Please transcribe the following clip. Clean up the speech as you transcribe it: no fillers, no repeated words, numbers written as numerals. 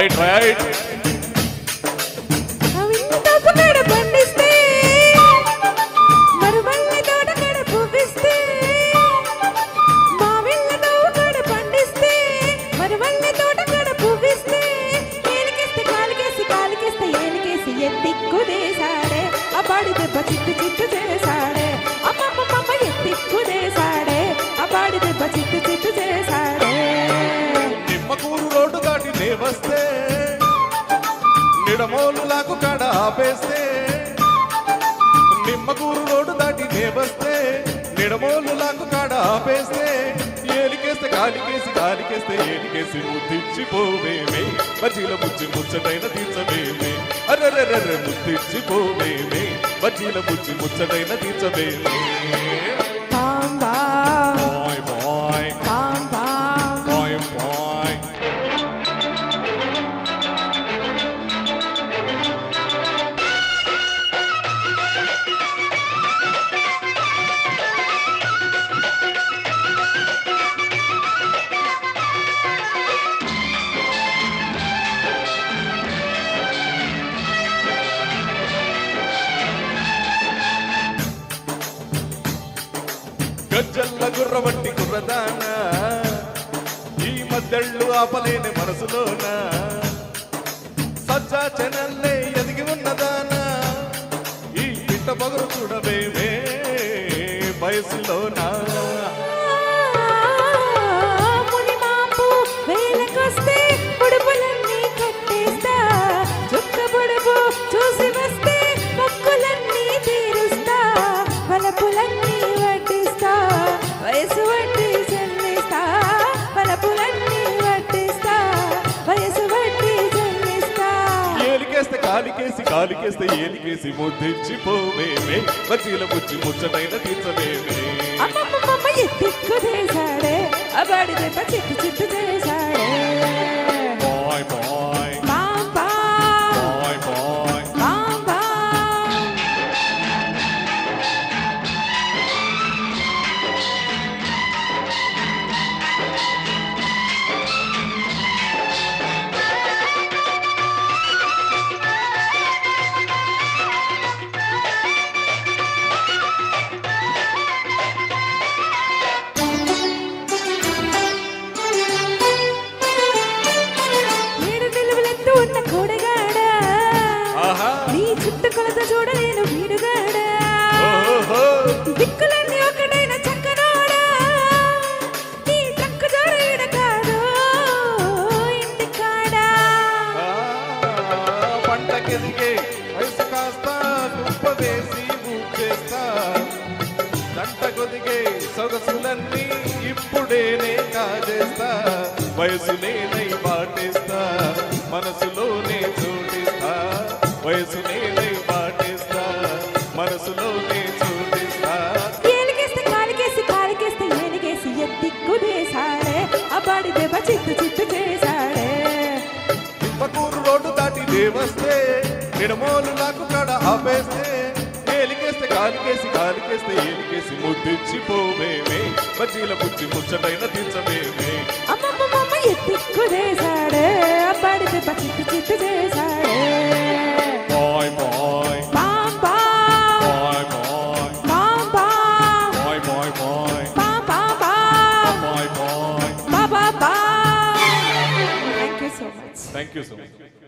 Right right చిట్టు చిట్టు చేశాడే అమ్మమ్మ ఎత్తిక్కుదేశాడే అబ్బాడి దెబ్బ చిట్టు చిట్టు చేశాడే నిమ్మకూరు రోడ్డు దాటి దేవస్తే నిడమోలులాకు కాడ ఆపేస్తే నిమ్మకూరు రోడ్డు దాటి దేవస్తే నిడమోలులాకు కాడ ఆపేస్తే ఏలికేస్తే కాలికేస్తే ఏలికేసి ముద్దిచ్చిపోవేమే బజ్జీల బుజ్జి ముచ్చటైన తీర్చవేమే అర్రర్రర్ర ముద్దిచ్చిపోవేమే బజ్జీల బుజ్జి ముచ్చటైన తీర్చవేమే బాయ్ బాయ్ బాయ్ బాయ్ గజ్జల్ల గుర్రవట్టి కుర్రదాన ఈ మద్దెళ్ళు ఆపలేని మనసులోన సజ్జా చెనల్లే ఎదిగి ఉన్నదానా ఈ పిట్ట పగురు చూడవేమే వయసులోనా చూసి వస్తే మొక్కులన్నీ తీరుస్తా వలపులన్నీ వడ్డిస్తా వయసు వడ్డీ చెల్లిస్తా వలపులన్నీ వడ్డిస్తా వయసు వడ్డీ చెల్లిస్తా ఏలికేస్తే కాలికేస్తే ఏలికేసి ముద్దిచ్చిపోవేమే బజ్జీల బుజ్జి ముచ్చటైన తీర్చవేమే అమ్మమ్మ ఎత్తిక్కుదేశాడే అబ్బాడి దెబ్బ చిట్టు చిట్టు చేశాడే బాయ్ బాయ్ బాయ్ బాయ్ ఉన్న కూడగాడా నీ చుట్టుకొలతో చూడలేను వీడుగాడా దిక్కులన్నీ ఒకటైన చక్కనాడా నీ ట్రంక్ జోడీడ కాదు ఇంటికాడా పంటకెదిగే వయసు కాస్త దుప్ప వేసి ఊచేస్తా దంట కొదిగే సొగసులన్నీ ఇప్పుడేనే కాజేస్తా వయసు నేనై పాటేస్తా మనసులోనే చోటిస్తా వయసు నేనై పాటేస్తా మనసులోనే చోటిస్తా ఏలికేస్తే కాలికేస్తే ఏలికేసి ఎత్తిక్కుదేశాడే అబ్బాడి దెబ్బ చిట్టు చిట్టు చేశాడే నిమ్మకూరు రోడ్డు దాటి దేవస్తే నిడమోలులాకు కాడ ఆపేస్తే ఏలికేస్తే కాలికేస్తే ఏలికేసి ముద్దిచ్చిపోవేమే బజ్జీల బుజ్జి ముచ్చటైన తీర్చవేమే అమ్మమ్మ ఎత్తిక్కుదేశాడే అబ్బాడి దెబ్బ చిట్టు చిట్టు చేశాడే bye bye bye bye bye bye bye bye bye bye bye bye. Thank you so much. Thank you so much.